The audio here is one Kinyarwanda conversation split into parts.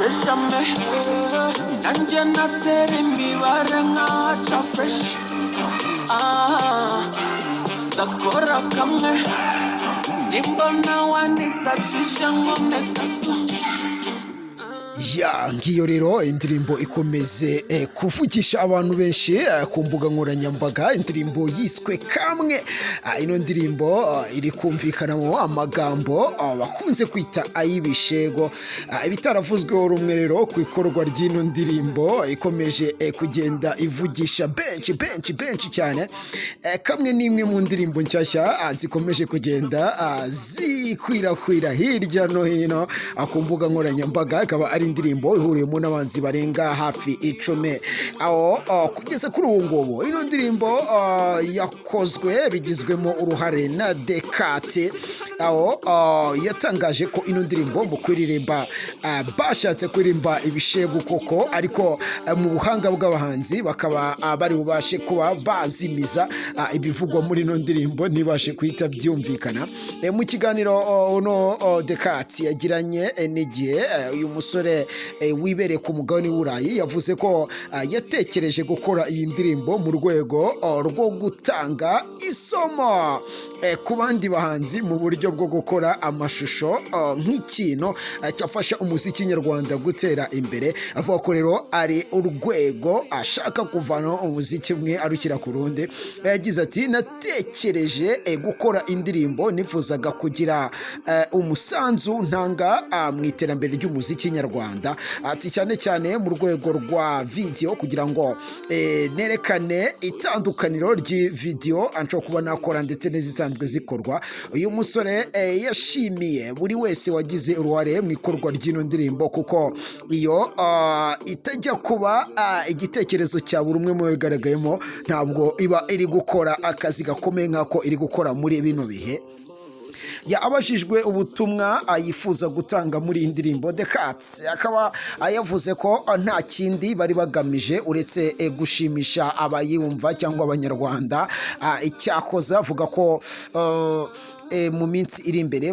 Freshame, nanje natera imibare nkaca fresh. Ndakora kamwe, nimbona wandisashisha nkome tatu. Ya ngiyo rero indirimbo ikomeze kuvugisha abantu benshi ku mbuga nkoranyambaga, indirimbo yiswe Kamwe. Ino ndirimbo iri kumvikanamo amagambo bakunze kwita ay'ibishego, ibitaravuzweho rumwe rero ku ikorwa ry'ino ndirimbo ikomeje kugenda ivugisha benshi cyane. Kamwe ni imwe mu ndirimbo nshyashya zikomeje kugenda zikwirakwira hirya no hino ku mbuga nkoranyambaga, akaba ari indirimbo ihuriyemo n'abanzi barenga hafi 10. Aho kugeza kuri ubu ngubu ino ndirimbo yakozwe bigizwemo uruhare na Dekate, aho yatangaje ko ino ndirimbo mu kuririmba bashatse kuririmba ibishego koko, ariko mu buhanga bw'abahanzi bakaba bari bubashe kuba bazimiza ibivugwa muri ino ndirimbo ntibashe kuhita byumvikana. Mu kiganiro uno Dekate yagiranye n'igihe, uyu musore wibereye ku mugabane w'Uburayi yavuze ko yatekereje gukora iyi ndirimbo mu rwego rwo gutanga isomo ku bandi bahanzi mu buryo bwo gukora amashusho nk'ikintu cyafasha umuziki nyarwanda gutera imbere. Avuga ko rero ari urwego ashaka kuvana umuziki umwe arukira ku rundi. Yagize ati natekereje gukora indirimbo nifuzaga kugira umusanzu ntanga mu iterambere ry'umuziki nyarwanda, ati cyane mu rwego rwa video kugira ngo nerekane itandukaniro ry'ivideo anshobora kuba nakora ndetse n'izisanzwe zikorwa. Uyu musore yashimiye buri wese wagize uruhare mu ikorwa ry'ino ndirimbo, kuko iyo itajya kuba igitekerezo cya buri umwe mu bigaragayemo ntabwo iba iri gukora akazi gakomeye nk'ako iri gukora muri bino bihe. Abajijwe ubutumwa yifuza gutanga muri iyi ndirimbo, Dekate akaba yavuze ko nta kindi bari bagamije uretse gushimisha abayumva cyangwa abanyarwanda. Icyakoze avuga ko mu minsi iri imbere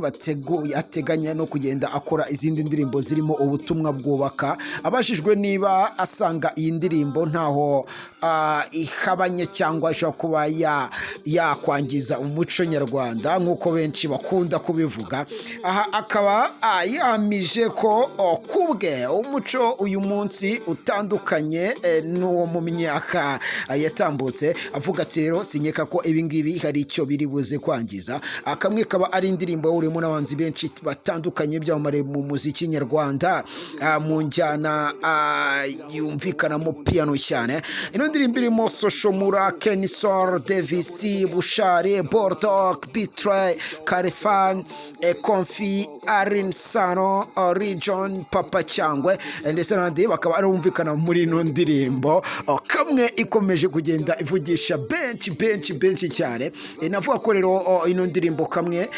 ateganya no kugenda akora izindi ndirimbo zirimo ubutumwa bwubaka. Abajijwe niba asanga iyi ndirimbo ntaho ihabanye cyangwa ishobora kuba yakwangiza umuco nyarwanda nk'uko benshi bakunda kubivuga, aha akaba yahamije ko kubwe umuco uyu munsi utandukanye n'uwo mu myaka yatambutse. Avuga ati rero sinyeka ko ibingibi hari icyo biri buze kwangiza. Kamwe kaba ari indirimbo urimo n'abanzi benshi batandukanye byamamare mu muziki nyarwanda mu njyana yumvikanamo piano cyane. Ino ndirimbo irimo Soshomura, Kenisol, Davis D, Bushari, Bordok, Bitray, Karifan, Konfi, Arin Sano, Region, Papa Cyangwe ndetse n'abandi bakaba ari bumvikana muri ino ndirimbo. Kamwe ikomeje kugenda ivugisha benshi cyane. Navuga ko rero ino ndirimbo Kamwe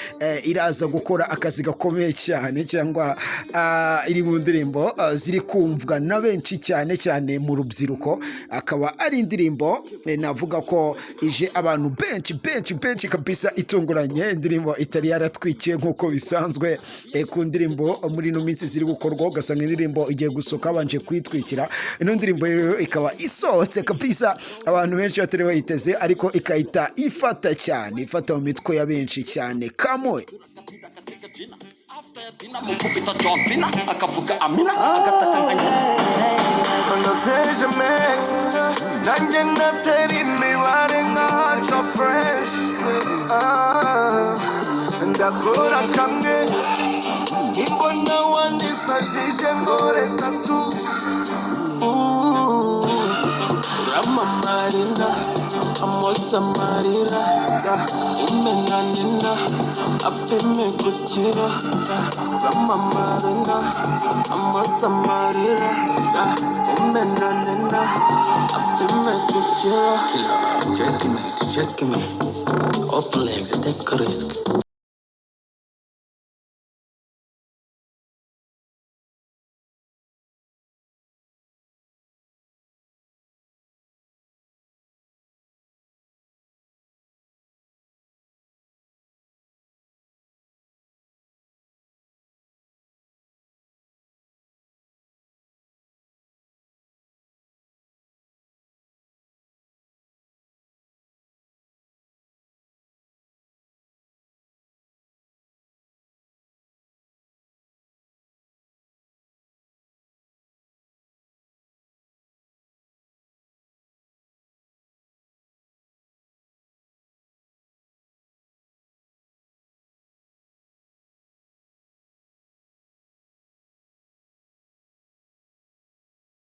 iraza gukora akazi gakomeye cyane, cyangwa iri mu ndirimbo ziri kumvwa na benshi cyane mu rubyiruko. Akaba ari indirimbo navuga ko ije abantu benshi kabisa itunguranye, indirimbo itari yaratwikiye nk'uko bisanzwe ku ndirimbo muri ino minsi ziri gukorwa, ugasanga indirimbo igiye gusohoka abanje kwitwikira. Ino ndirimbo rero ikaba isohotse kabisa abantu benshi batari bayiteze, ariko ikahita ifata mu mitwe ya benshi cyane. Kamwe mukubita Johnsina akavuga Amina agataka nanjye natera imibare nkaca fresh. Ndakora kamwe imbona wandisajije ngore tatu. Ramamarina amosa marira imenanina apime kukira. Ramamarina amosa marira imenanina apime kukira. Check me, all legs, take a risk.